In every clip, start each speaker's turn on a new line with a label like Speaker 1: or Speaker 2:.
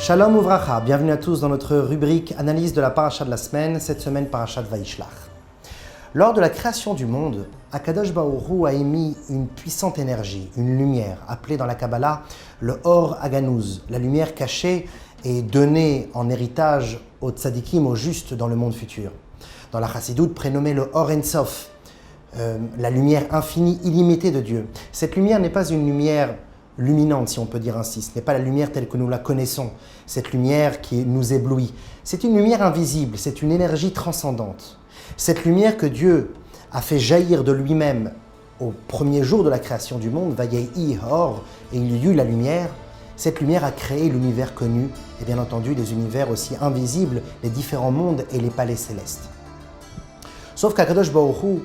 Speaker 1: Shalom Uvracha, bienvenue à tous dans notre rubrique analyse de la paracha de la semaine, cette semaine paracha de Vaishlach. Lors de la création du monde, Akadosh Baruch Hu a émis une puissante énergie, une lumière, appelée dans la Kabbalah le Or Haganuz, la lumière cachée et donnée en héritage aux tzadikim, aux justes dans le monde futur. Dans la Chassidoute, prénommée le Or Ensof, la lumière infinie, illimitée de Dieu. Cette lumière n'est pas une lumière luminante, si on peut dire ainsi. Ce n'est pas la lumière telle que nous la connaissons, cette lumière qui nous éblouit. C'est une lumière invisible, c'est une énergie transcendante. Cette lumière que Dieu a fait jaillir de lui-même au premier jour de la création du monde, Vayehi Or, et il y eut la lumière, cette lumière a créé l'univers connu, et bien entendu les univers aussi invisibles, les différents mondes et les palais célestes. Sauf qu'Akadosh Baruch Hu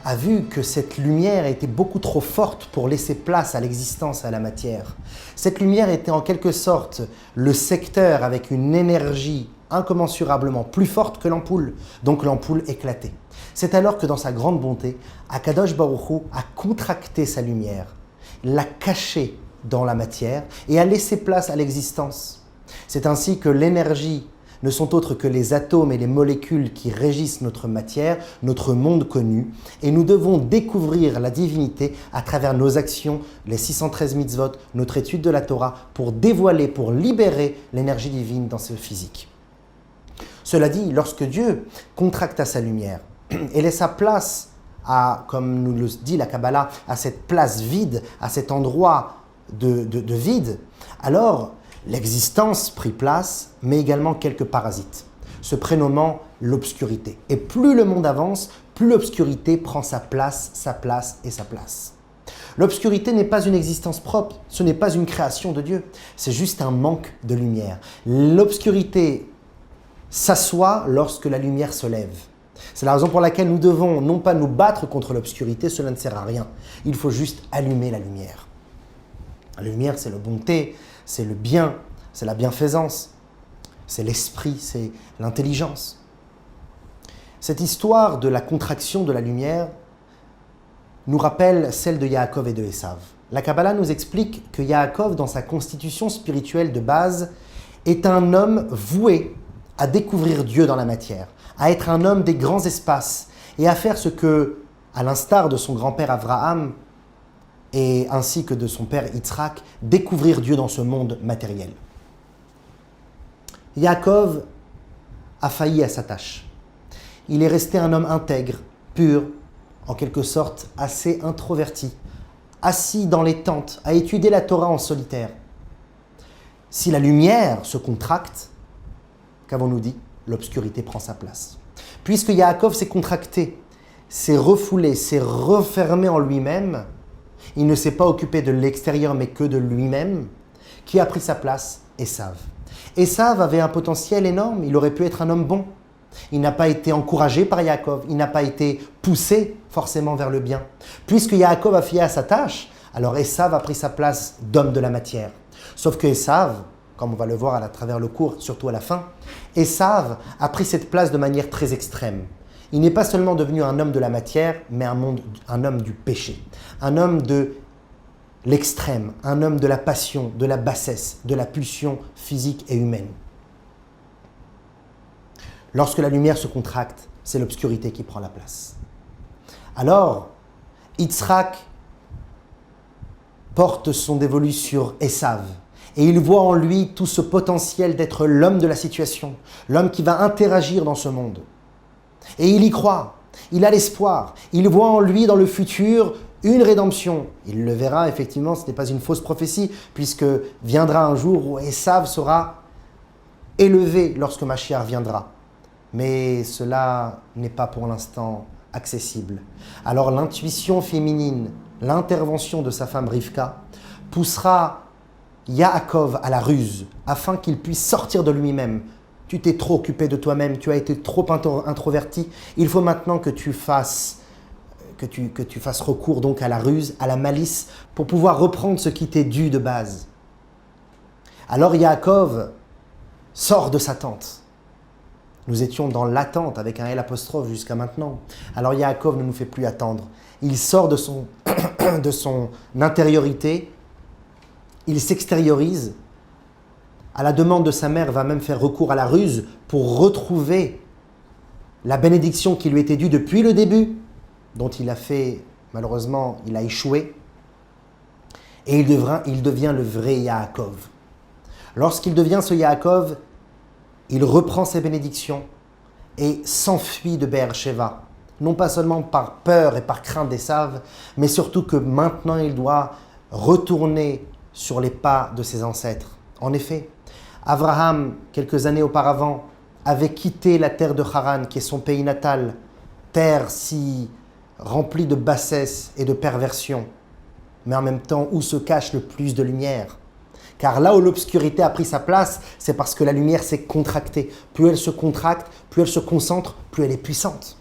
Speaker 1: a vu que cette lumière était beaucoup trop forte pour laisser place à l'existence et à la matière. Cette lumière était en quelque sorte le secteur avec une énergie incommensurablement plus forte que l'ampoule, donc l'ampoule éclatait. C'est alors que dans sa grande bonté, Akadosh Baruch Hu a contracté sa lumière, l'a cachée dans la matière et a laissé place à l'existence. C'est ainsi que l'énergie ne sont autres que les atomes et les molécules qui régissent notre matière, notre monde connu, et nous devons découvrir la divinité à travers nos actions, les 613 mitzvot, notre étude de la Torah, pour dévoiler, pour libérer l'énergie divine dans ce physique. Cela dit, lorsque Dieu contracta sa lumière et laissa place à, comme nous le dit la Kabbalah, à cette place vide, à cet endroit de vide, alors l'existence prit place, mais également quelques parasites, se prénommant l'obscurité. Et plus le monde avance, plus l'obscurité prend sa place et sa place. L'obscurité n'est pas une existence propre, ce n'est pas une création de Dieu, c'est juste un manque de lumière. L'obscurité s'assoit lorsque la lumière se lève. C'est la raison pour laquelle nous devons non pas nous battre contre l'obscurité, cela ne sert à rien. Il faut juste allumer la lumière. La lumière, c'est la bonté, c'est le bien, c'est la bienfaisance, c'est l'esprit, c'est l'intelligence. Cette histoire de la contraction de la lumière nous rappelle celle de Yaakov et de Esav. La Kabbalah nous explique que Yaakov, dans sa constitution spirituelle de base, est un homme voué à découvrir Dieu dans la matière, à être un homme des grands espaces et à faire ce que, à l'instar de son grand-père Abraham, et ainsi que de son père Yitzhak, découvrir Dieu dans ce monde matériel. Yaakov a failli à sa tâche. Il est resté un homme intègre, pur, en quelque sorte assez introverti, assis dans les tentes, à étudier la Torah en solitaire. Si la lumière se contracte, qu'avons-nous dit? L'obscurité prend sa place. Puisque Yaakov s'est contracté, s'est refoulé, s'est refermé en lui-même, il ne s'est pas occupé de l'extérieur, mais que de lui-même. Qui a pris sa place? Esav. Esav avait un potentiel énorme, il aurait pu être un homme bon. Il n'a pas été encouragé par Yaakov, il n'a pas été poussé forcément vers le bien. Puisque Yaakov a fié à sa tâche, alors Esav a pris sa place d'homme de la matière. Sauf que Esav, comme on va le voir à travers le cours, surtout à la fin, Esav a pris cette place de manière très extrême. Il n'est pas seulement devenu un homme de la matière, mais un homme du péché, un homme de l'extrême, un homme de la passion, de la bassesse, de la pulsion physique et humaine. Lorsque la lumière se contracte, c'est l'obscurité qui prend la place. Alors, Yitzhak porte son dévolu sur Esav et il voit en lui tout ce potentiel d'être l'homme de la situation, l'homme qui va interagir dans ce monde. Et il y croit, il a l'espoir, il voit en lui dans le futur une rédemption. Il le verra, effectivement, ce n'est pas une fausse prophétie, puisque viendra un jour où Esav sera élevé lorsque Mashiach viendra. Mais cela n'est pas pour l'instant accessible. Alors l'intuition féminine, l'intervention de sa femme Rivka, poussera Yaakov à la ruse, afin qu'il puisse sortir de lui-même. Tu t'es trop occupé de toi-même, tu as été trop introverti. Il faut maintenant que tu fasses recours donc à la ruse, à la malice, pour pouvoir reprendre ce qui t'est dû de base. Alors Yaakov sort de sa tente. Nous étions dans l'attente avec un L apostrophe jusqu'à maintenant. Alors Yaakov ne nous fait plus attendre. Il sort de son intériorité, il s'extériorise à la demande de sa mère, va même faire recours à la ruse pour retrouver la bénédiction qui lui était due depuis le début, dont il a fait, malheureusement, il a échoué. Et il devient le vrai Yaakov. Lorsqu'il devient ce Yaakov, il reprend ses bénédictions et s'enfuit de Be'er-Sheva. Non pas seulement par peur et par crainte d'Ésav, mais surtout que maintenant il doit retourner sur les pas de ses ancêtres. En effet, Abraham, quelques années auparavant, avait quitté la terre de Haran, qui est son pays natal, terre si remplie de bassesse et de perversion, mais en même temps où se cache le plus de lumière. Car là où l'obscurité a pris sa place, c'est parce que la lumière s'est contractée. Plus elle se contracte, plus elle se concentre, plus elle est puissante.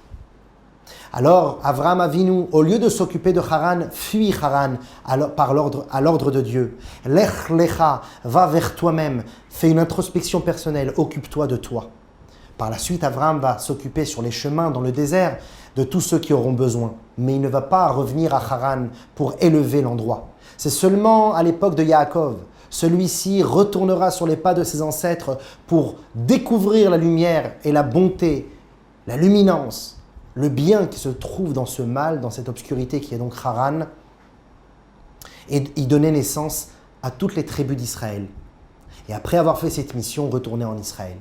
Speaker 1: Alors, Avraham Avinu, au lieu de s'occuper de Haran, fuit Haran à l'ordre de Dieu. Lech lecha, va vers toi-même, fais une introspection personnelle, occupe-toi de toi. Par la suite, Avraham va s'occuper sur les chemins dans le désert de tous ceux qui auront besoin. Mais il ne va pas revenir à Haran pour élever l'endroit. C'est seulement à l'époque de Yaakov. Celui-ci retournera sur les pas de ses ancêtres pour découvrir la lumière et la bonté, la luminance, le bien qui se trouve dans ce mal, dans cette obscurité qui est donc Haran, et y donner naissance à toutes les tribus d'Israël. Et après avoir fait cette mission, retourner en Israël.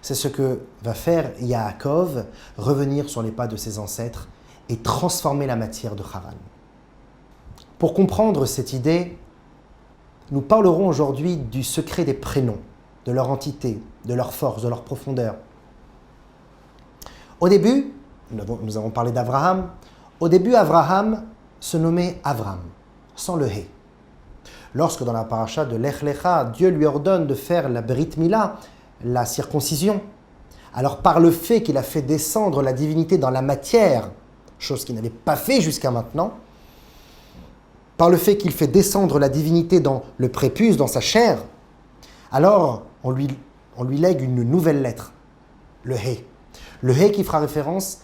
Speaker 1: C'est ce que va faire Yaakov, revenir sur les pas de ses ancêtres et transformer la matière de Haran. Pour comprendre cette idée, nous parlerons aujourd'hui du secret des prénoms, de leur entité, de leur force, de leur profondeur. Au début, nous avons parlé d'Abraham. Au début, Abraham se nommait Avram, sans le He. Lorsque dans la paracha de Lech Lecha, Dieu lui ordonne de faire la Brit Mila, la circoncision, alors par le fait qu'il a fait descendre la divinité dans la matière, chose qu'il n'avait pas fait jusqu'à maintenant, par le fait qu'il fait descendre la divinité dans le prépuce, dans sa chair, alors on lui lègue une nouvelle lettre, le He. Le He qui fera référence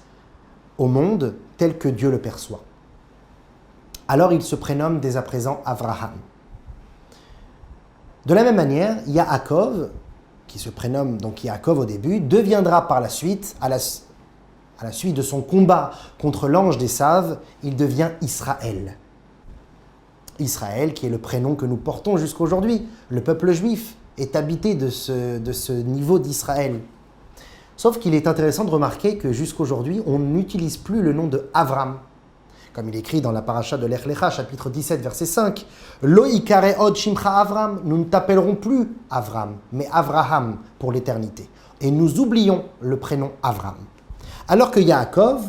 Speaker 1: au monde tel que Dieu le perçoit. Alors il se prénomme dès à présent Avraham. De la même manière, Yaakov, qui se prénomme donc Yaakov au début, deviendra par la suite, à la suite de son combat contre l'ange d'Ésav, il devient Israël. Israël, qui est le prénom que nous portons jusqu'à aujourd'hui. Le peuple juif est habité de ce niveau d'Israël. Sauf qu'il est intéressant de remarquer que jusqu'aujourd'hui, on n'utilise plus le nom de Avram. Comme il est écrit dans la paracha de Lech Lecha, chapitre 17, verset 5, « Lo ikare od shimcha Avram » nous ne t'appellerons plus Avram, mais Avraham pour l'éternité. Et nous oublions le prénom Avram. Alors que Yaakov,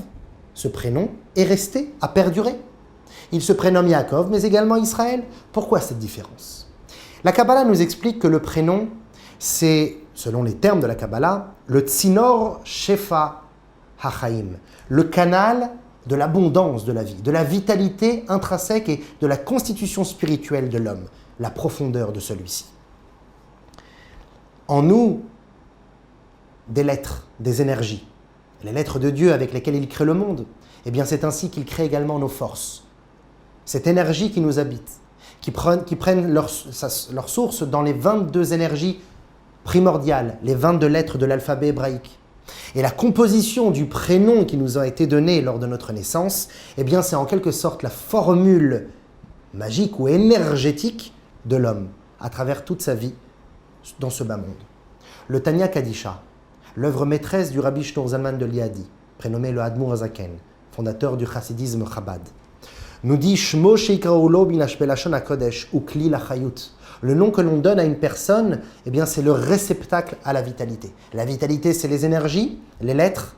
Speaker 1: ce prénom, est resté, a perduré. Il se prénomme Yaakov, mais également Israël. Pourquoi cette différence? La Kabbalah nous explique que le prénom, c'est, selon les termes de la Kabbalah, le Tsinor Shefa HaChaim, le canal de l'abondance de la vie, de la vitalité intrinsèque et de la constitution spirituelle de l'homme, la profondeur de celui-ci. En nous, des lettres, des énergies, les lettres de Dieu avec lesquelles il crée le monde, eh bien c'est ainsi qu'il crée également nos forces. Cette énergie qui nous habite, qui prennent leur source dans les 22 énergies primordiales, les 22 lettres de l'alphabet hébraïque. Et la composition du prénom qui nous a été donné lors de notre naissance, eh bien c'est en quelque sorte la formule magique ou énergétique de l'homme à travers toute sa vie dans ce bas monde. Le Tanya Kadisha, l'œuvre maîtresse du Rabbi Shneur Zalman de Liadi, prénommé le Admour Hazaken, fondateur du chassidisme Chabad, nous dit Shmo Sheikraou Lo Binashbelashon HaKodesh Ukli Lachayut. Le nom que l'on donne à une personne, eh bien, c'est le réceptacle à la vitalité. La vitalité, c'est les énergies, les lettres.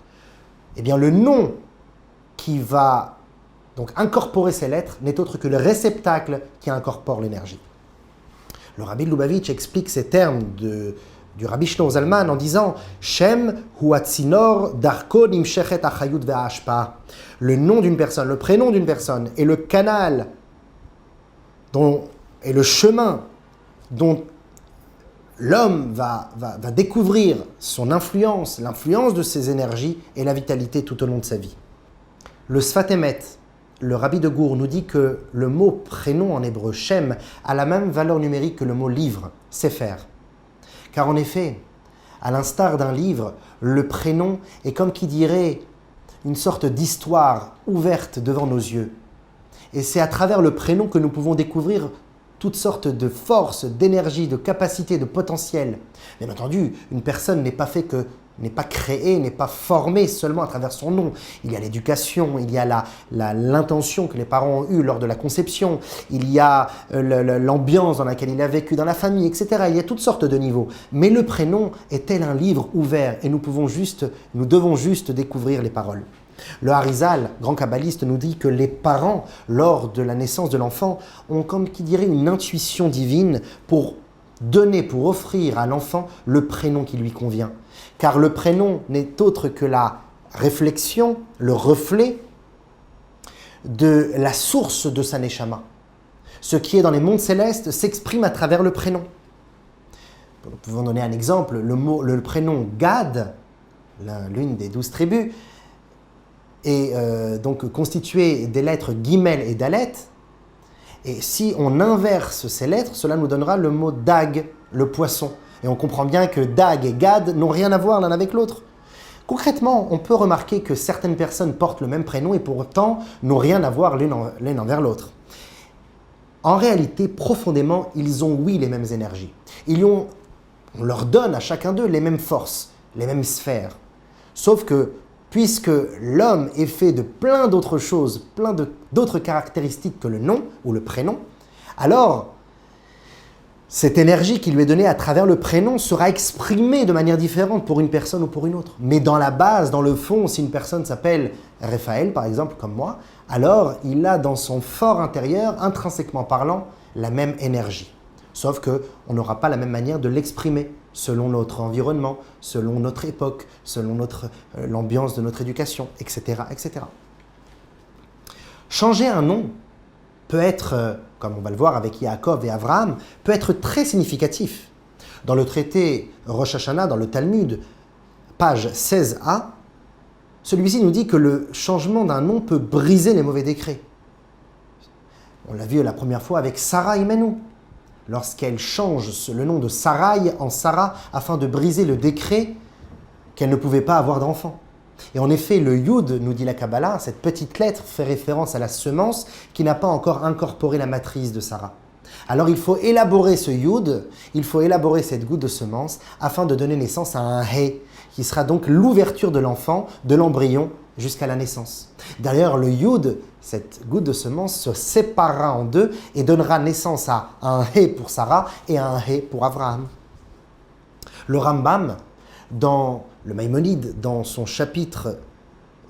Speaker 1: Eh bien, le nom qui va donc incorporer ces lettres n'est autre que le réceptacle qui incorpore l'énergie. Le Rabbi de Lubavitch explique ces termes du Rabbi Shneur Zalman en disant Shem hu atzinor darko nimshechet achayut ve'ashpa. Le nom d'une personne, le prénom d'une personne est le canal et le chemin dont l'homme va découvrir son influence, l'influence de ses énergies et la vitalité tout au long de sa vie. Le Sfat Emet, le Rabbi de Gour, nous dit que le mot prénom en hébreu, Shem, a la même valeur numérique que le mot livre, Sefer. Car en effet, à l'instar d'un livre, le prénom est comme qui dirait une sorte d'histoire ouverte devant nos yeux. Et c'est à travers le prénom que nous pouvons découvrir toutes sortes de forces, d'énergie, de capacités, de potentiel. Bien entendu, une personne n'est pas créée, n'est pas formée seulement à travers son nom. Il y a l'éducation, il y a l'intention que les parents ont eue lors de la conception, il y a l'ambiance dans laquelle il a vécu dans la famille, etc. Il y a toutes sortes de niveaux. Mais le prénom est tel un livre ouvert et nous devons juste découvrir les paroles. Le Harizal, grand kabbaliste, nous dit que les parents, lors de la naissance de l'enfant, ont comme qui dirait une intuition divine pour offrir à l'enfant le prénom qui lui convient. Car le prénom n'est autre que la réflexion, le reflet de la source de sa neshama. Ce qui est dans les mondes célestes s'exprime à travers le prénom. Nous pouvons donner un exemple, le prénom Gad, l'une des 12 tribus, est donc constitué des lettres Gimel et Dalet. Et si on inverse ces lettres, cela nous donnera le mot Dag, le poisson. Et on comprend bien que Dag et Gad n'ont rien à voir l'un avec l'autre. Concrètement, on peut remarquer que certaines personnes portent le même prénom et pourtant n'ont rien à voir l'une envers l'autre. En réalité, profondément, ils ont oui les mêmes énergies. On leur donne à chacun d'eux les mêmes forces, les mêmes sphères. Sauf que, puisque l'homme est fait de plein d'autres choses, plein d'autres caractéristiques que le nom ou le prénom, alors cette énergie qui lui est donnée à travers le prénom sera exprimée de manière différente pour une personne ou pour une autre. Mais dans la base, dans le fond, si une personne s'appelle Raphaël, par exemple, comme moi, alors il a dans son fort intérieur, intrinsèquement parlant, la même énergie. Sauf qu'on n'aura pas la même manière de l'exprimer selon notre environnement, selon notre époque, selon l'ambiance de notre éducation, etc., etc. Changer un nom peut être, comme on va le voir avec Yaakov et Abraham, peut être très significatif. Dans le traité Rosh Hashanah, dans le Talmud, page 16a, celui-ci nous dit que le changement d'un nom peut briser les mauvais décrets. On l'a vu la première fois avec Sarah Imenu, lorsqu'elle change le nom de Sarai en Sarah afin de briser le décret qu'elle ne pouvait pas avoir d'enfant. Et en effet, le Yud, nous dit la Kabbalah, cette petite lettre fait référence à la semence qui n'a pas encore incorporé la matrice de Sarah. Alors il faut élaborer ce Yud, il faut élaborer cette goutte de semence afin de donner naissance à un He, qui sera donc l'ouverture de l'enfant, de l'embryon, jusqu'à la naissance. D'ailleurs, le Yud, cette goutte de semence, se séparera en deux et donnera naissance à un He pour Sarah et à un He pour Abraham. Le Rambam, dans le Maïmonide, dans son chapitre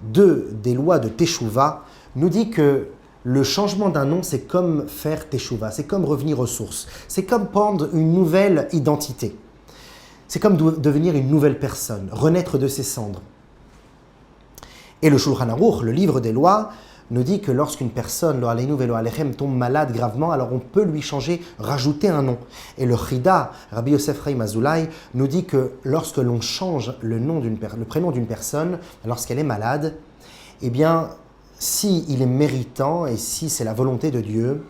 Speaker 1: 2 des lois de Teshuvah, nous dit que le changement d'un nom, c'est comme faire Teshuvah, c'est comme revenir aux sources, c'est comme prendre une nouvelle identité, c'est comme devenir une nouvelle personne, renaître de ses cendres. Et le Shulchan Aruch, le livre des lois, nous dit que lorsqu'une personne, lo aleinu velo alechem, tombe malade gravement, alors on peut lui changer, rajouter un nom. Et le Chida, Rabbi Yosef Chaim Azoulay, nous dit que lorsque l'on change le prénom d'une personne, lorsqu'elle est malade, eh bien, si il est méritant et si c'est la volonté de Dieu,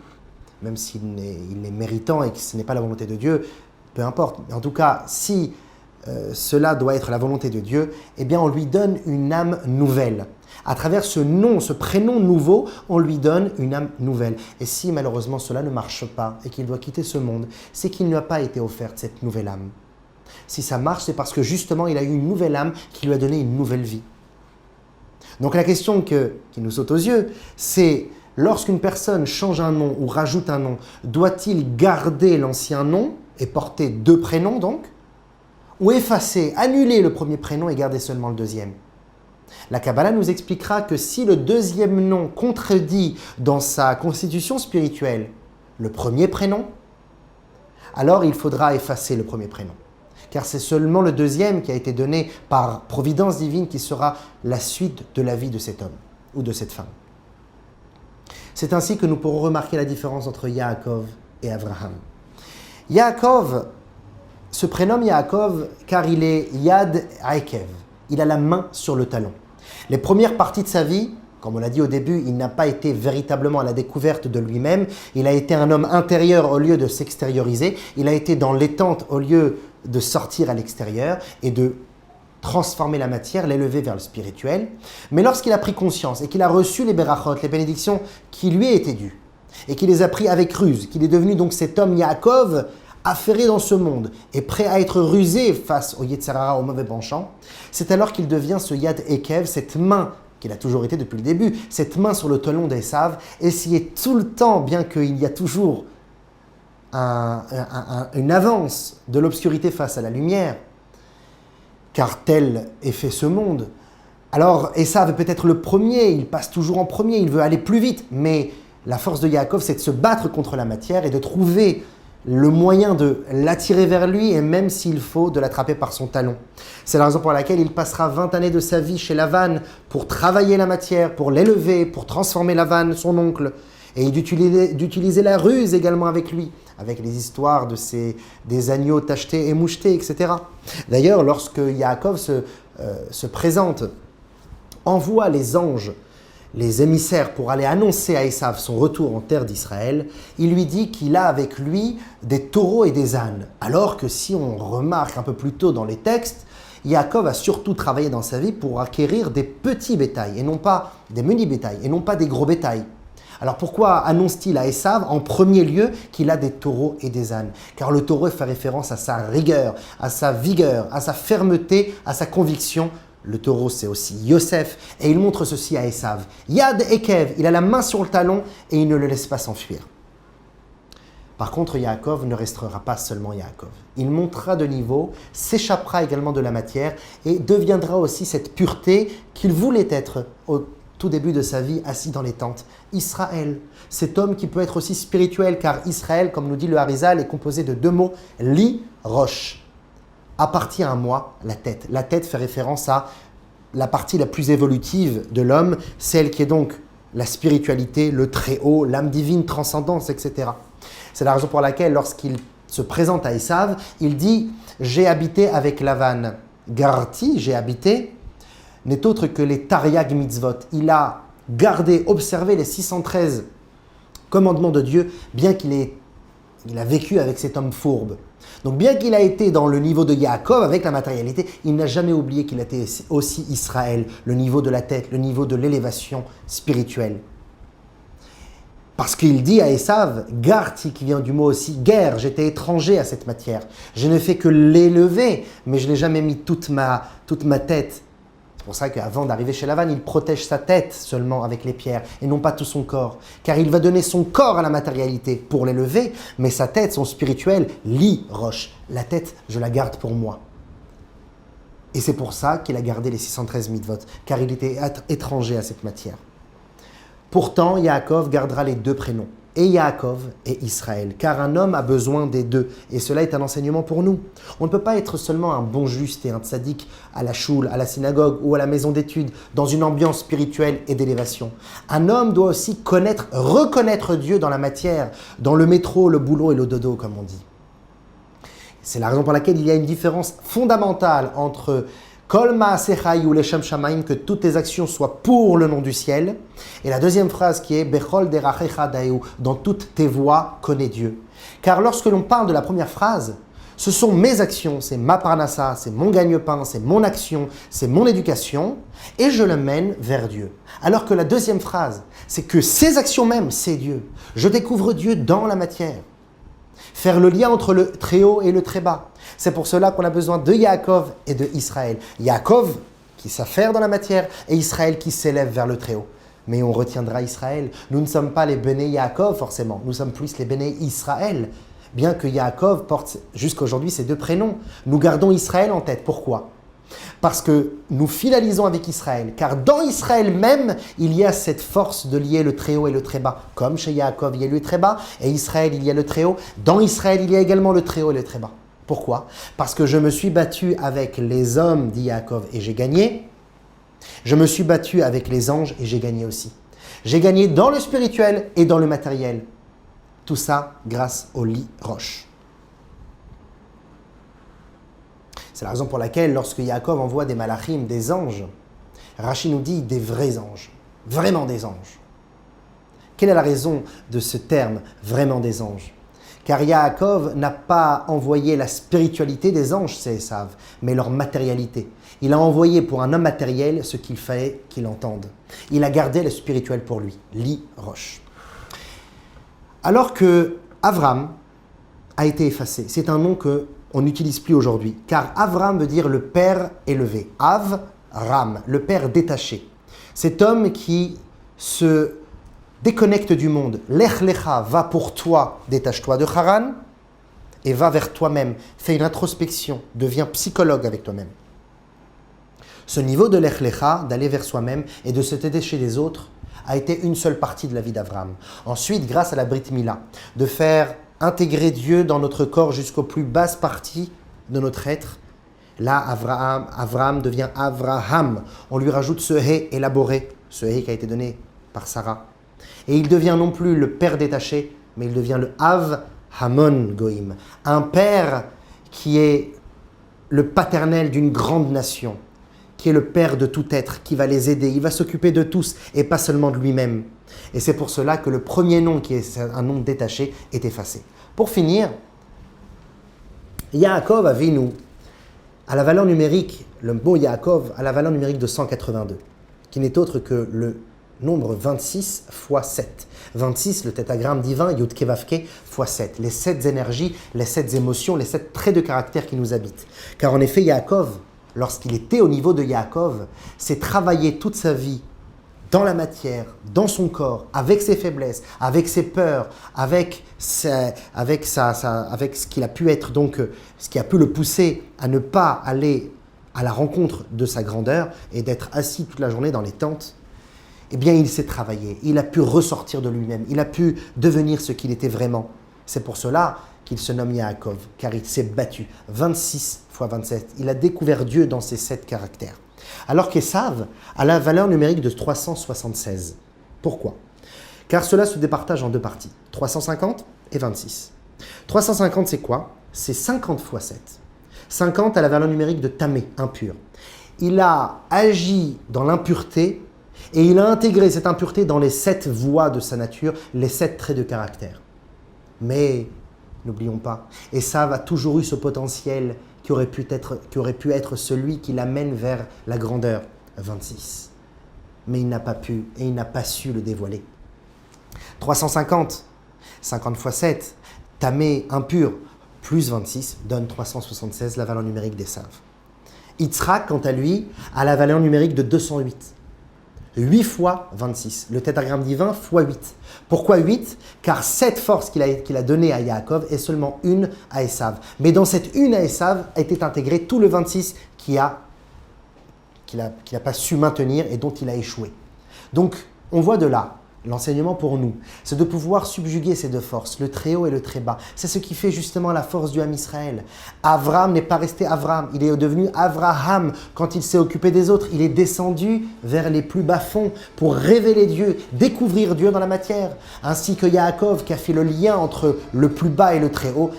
Speaker 1: même s'il est méritant et que ce n'est pas la volonté de Dieu, peu importe. Mais en tout cas, si cela doit être la volonté de Dieu, eh bien, on lui donne une âme nouvelle. À travers ce nom, ce prénom nouveau, on lui donne une âme nouvelle. Et si malheureusement cela ne marche pas et qu'il doit quitter ce monde, c'est qu'il ne lui a pas été offerte cette nouvelle âme. Si ça marche, c'est parce que justement il a eu une nouvelle âme qui lui a donné une nouvelle vie. Donc la question qui nous saute aux yeux, c'est lorsqu'une personne change un nom ou rajoute un nom, doit-il garder l'ancien nom et porter deux prénoms donc, ou effacer, annuler le premier prénom et garder seulement le deuxième? La Kabbalah nous expliquera que si le deuxième nom contredit dans sa constitution spirituelle le premier prénom, alors il faudra effacer le premier prénom. Car c'est seulement le deuxième qui a été donné par providence divine qui sera la suite de la vie de cet homme ou de cette femme. C'est ainsi que nous pourrons remarquer la différence entre Yaakov et Abraham. Yaakov se prénomme Yaakov car il est Yad Akev. Il a la main sur le talon. Les premières parties de sa vie, comme on l'a dit au début, il n'a pas été véritablement à la découverte de lui-même. Il a été un homme intérieur au lieu de s'extérioriser. Il a été dans l'étente au lieu de sortir à l'extérieur et de transformer la matière, l'élever vers le spirituel. Mais lorsqu'il a pris conscience et qu'il a reçu les berachot, les bénédictions qui lui étaient dues, et qu'il les a pris avec ruse, qu'il est devenu donc cet homme Yaakov, affairé dans ce monde et prêt à être rusé face au Yetzer Hara, au mauvais penchant, c'est alors qu'il devient ce Yad Ekev, cette main qu'il a toujours été depuis le début, cette main sur le talon d'Esav, essayer tout le temps, bien qu'il y a toujours une avance de l'obscurité face à la lumière, car tel est fait ce monde. Alors Esav est peut-être le premier, il passe toujours en premier, il veut aller plus vite, mais la force de Yaakov, c'est de se battre contre la matière et de trouver le moyen de l'attirer vers lui, et même s'il faut, de l'attraper par son talon. C'est la raison pour laquelle il passera 20 années de sa vie chez Lavan pour travailler la matière, pour l'élever, pour transformer Lavan, son oncle, et d'utiliser la ruse également avec lui, avec les histoires des agneaux tachetés et mouchetés, etc. D'ailleurs, lorsque Yaakov se présente, envoie les anges, les émissaires pour aller annoncer à Esav son retour en terre d'Israël, il lui dit qu'il a avec lui des taureaux et des ânes. Alors que si on remarque un peu plus tôt dans les textes, Yaakov a surtout travaillé dans sa vie pour acquérir des petits bétails, et non pas des menus bétails, et non pas des gros bétails. Alors pourquoi annonce-t-il à Esav en premier lieu qu'il a des taureaux et des ânes? Car le taureau fait référence à sa rigueur, à sa vigueur, à sa fermeté, à sa conviction. Le taureau, c'est aussi Yosef, et il montre ceci à Esav. Yad Ekev, il a la main sur le talon et il ne le laisse pas s'enfuir. Par contre, Yaakov ne restera pas seulement Yaakov. Il montera de niveau, s'échappera également de la matière et deviendra aussi cette pureté qu'il voulait être au tout début de sa vie, assis dans les tentes. Israël, cet homme qui peut être aussi spirituel, car Israël, comme nous dit le Harizal, est composé de deux mots, li, roche. Appartient à moi la tête. La tête fait référence à la partie la plus évolutive de l'homme, celle qui est donc la spiritualité, le très-haut, l'âme divine, transcendance, etc. C'est la raison pour laquelle, lorsqu'il se présente à Esav, il dit « J'ai habité avec Lavan ». Garti, j'ai habité, n'est autre que les Tariag mitzvot. Il a gardé, observé les 613 commandements de Dieu, bien il a vécu avec cet homme fourbe. Donc bien qu'il a été dans le niveau de Yaakov avec la matérialité, il n'a jamais oublié qu'il était aussi Israël, le niveau de la tête, le niveau de l'élévation spirituelle. Parce qu'il dit à Esav, Garti, qui vient du mot aussi guerre, j'étais étranger à cette matière. Je ne fais que l'élever, mais je n'ai jamais mis toute ma tête. C'est pour ça qu'avant d'arriver chez Lavan, il protège sa tête seulement avec les pierres et non pas tout son corps. Car il va donner son corps à la matérialité pour l'élever, mais sa tête, son spirituel, lit roche. La tête, je la garde pour moi. Et c'est pour ça qu'il a gardé les 613 mitzvot, car il était étranger à cette matière. Pourtant, Yaakov gardera les deux prénoms, et Yaakov et Israël, car un homme a besoin des deux, et cela est un enseignement pour nous. On ne peut pas être seulement un bon juste et un tzaddik à la choule, à la synagogue ou à la maison d'études, dans une ambiance spirituelle et d'élévation. Un homme doit aussi reconnaître Dieu dans la matière, dans le métro, le boulot et le dodo, comme on dit. C'est la raison pour laquelle il y a une différence fondamentale entre Kol ma'asechai ou leshem shamaim, que toutes tes actions soient pour le nom du ciel. Et la deuxième phrase qui est Bechol derachecha daeu, dans toutes tes voies, connais Dieu. Car lorsque l'on parle de la première phrase, ce sont mes actions, c'est ma parnassa, c'est mon gagne-pain, c'est mon action, c'est mon éducation, et je le mène vers Dieu. Alors que la deuxième phrase, c'est que ces actions même, c'est Dieu. Je découvre Dieu dans la matière. Faire le lien entre le très haut et le très bas. C'est pour cela qu'on a besoin de Yaakov et de Israël. Yaakov qui s'affaire dans la matière et Israël qui s'élève vers le très haut. Mais on retiendra Israël. Nous ne sommes pas les Béné Yaakov forcément, nous sommes plus les Béné Israël. Bien que Yaakov porte jusqu'à aujourd'hui ces deux prénoms, nous gardons Israël en tête. Pourquoi ? Parce que nous fidélisons avec Israël, car dans Israël même, il y a cette force de lier le très haut et le très bas. Comme chez Yaakov, il y a le très bas, et Israël, il y a le très haut. Dans Israël, il y a également le très haut et le très bas. Pourquoi ? Parce que je me suis battu avec les hommes, dit Yaakov, et j'ai gagné. Je me suis battu avec les anges, et j'ai gagné aussi. J'ai gagné dans le spirituel et dans le matériel. Tout ça grâce au lit roche. C'est la raison pour laquelle, lorsque Yaakov envoie des malachim, des anges, Rashi nous dit des vrais anges, vraiment des anges. Quelle est la raison de ce terme, vraiment des anges ? Car Yaakov n'a pas envoyé la spiritualité des anges, c'est Esav, mais leur matérialité. Il a envoyé pour un homme matériel ce qu'il fallait qu'il entende. Il a gardé le spirituel pour lui, Li Roche. Alors que Avram a été effacé, c'est un nom qu'on n'utilise plus aujourd'hui, car Avram veut dire le père élevé. Avram, le père détaché. Cet homme qui se déconnecte du monde. Lech lecha, va pour toi, détache-toi de Haran et va vers toi-même. Fais une introspection, deviens psychologue avec toi-même. Ce niveau de Lech lecha, d'aller vers soi-même et de se détacher des autres, a été une seule partie de la vie d'Avram. Ensuite, grâce à la Brit Mila, de faire intégrer Dieu dans notre corps jusqu'aux plus basses parties de notre être, là, Avram devient Avraham. On lui rajoute ce hé élaboré, ce hé qui a été donné par Sarah. Et il devient non plus le père détaché, mais il devient le Av Hamon Goïm, un père qui est le paternel d'une grande nation, qui est le père de tout être, qui va les aider, il va s'occuper de tous et pas seulement de lui-même. Et c'est pour cela que le premier nom, qui est un nom détaché, est effacé. Pour finir, Yaakov Avinu, à la valeur numérique, le mot Yaakov a la valeur numérique de 182, qui n'est autre que le nombre 26 fois 7. 26, le tétragramme divin, Yud Kevavke, fois 7. Les 7 énergies, les 7 émotions, les 7 traits de caractère qui nous habitent. Car en effet, Yaakov, lorsqu'il était au niveau de Yaakov, s'est travaillé toute sa vie dans la matière, dans son corps, avec ses faiblesses, avec ses peurs, avec ce qu'il a pu être, donc ce qui a pu le pousser à ne pas aller à la rencontre de sa grandeur et d'être assis toute la journée dans les tentes. Eh bien, il s'est travaillé, il a pu ressortir de lui-même, il a pu devenir ce qu'il était vraiment. C'est pour cela qu'il se nomme Yaakov, car il s'est battu 26 fois 27. Il a découvert Dieu dans ses 7 caractères. Alors qu'Esav a la valeur numérique de 376. Pourquoi ? Car cela se départage en 2 parties, 350 et 26. 350, c'est quoi ? C'est 50 fois 7. 50 a la valeur numérique de tamé, impur. Il a agi dans l'impureté et il a intégré cette impureté dans les 7 voies de sa nature, les 7 traits de caractère. Mais, n'oublions pas, Esav a toujours eu ce potentiel qui aurait pu être celui qui l'amène vers la grandeur, 26. Mais il n'a pas pu et il n'a pas su le dévoiler. 350, 50 fois 7, tamé, impur, plus 26, donne 376, la valeur numérique d'Esav. Yitzhak, quant à lui, a la valeur numérique de 208. 8 fois 26, le tétragramme divin fois 8. Pourquoi 8 ? Car cette force qu'il a donnée à Yaakov est seulement une à Esav. Mais dans cette une à Esav a été intégré tout le 26 qu'il n'a pas su maintenir et dont il a échoué. Donc, on voit de là, l'enseignement pour nous, c'est de pouvoir subjuguer ces 2 forces, le très haut et le très bas. C'est ce qui fait justement la force du Ham Israël. Avram n'est pas resté Avram, il est devenu Avraham quand il s'est occupé des autres. Il est descendu vers les plus bas-fonds pour révéler Dieu, découvrir Dieu dans la matière. Ainsi que Yaakov qui a fait le lien entre le plus bas et le très haut,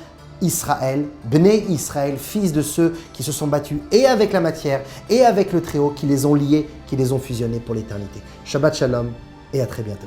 Speaker 1: Israël, Bnei Israël, fils de ceux qui se sont battus et avec la matière et avec le très haut, qui les ont liés, qui les ont fusionnés pour l'éternité. Shabbat Shalom et à très bientôt.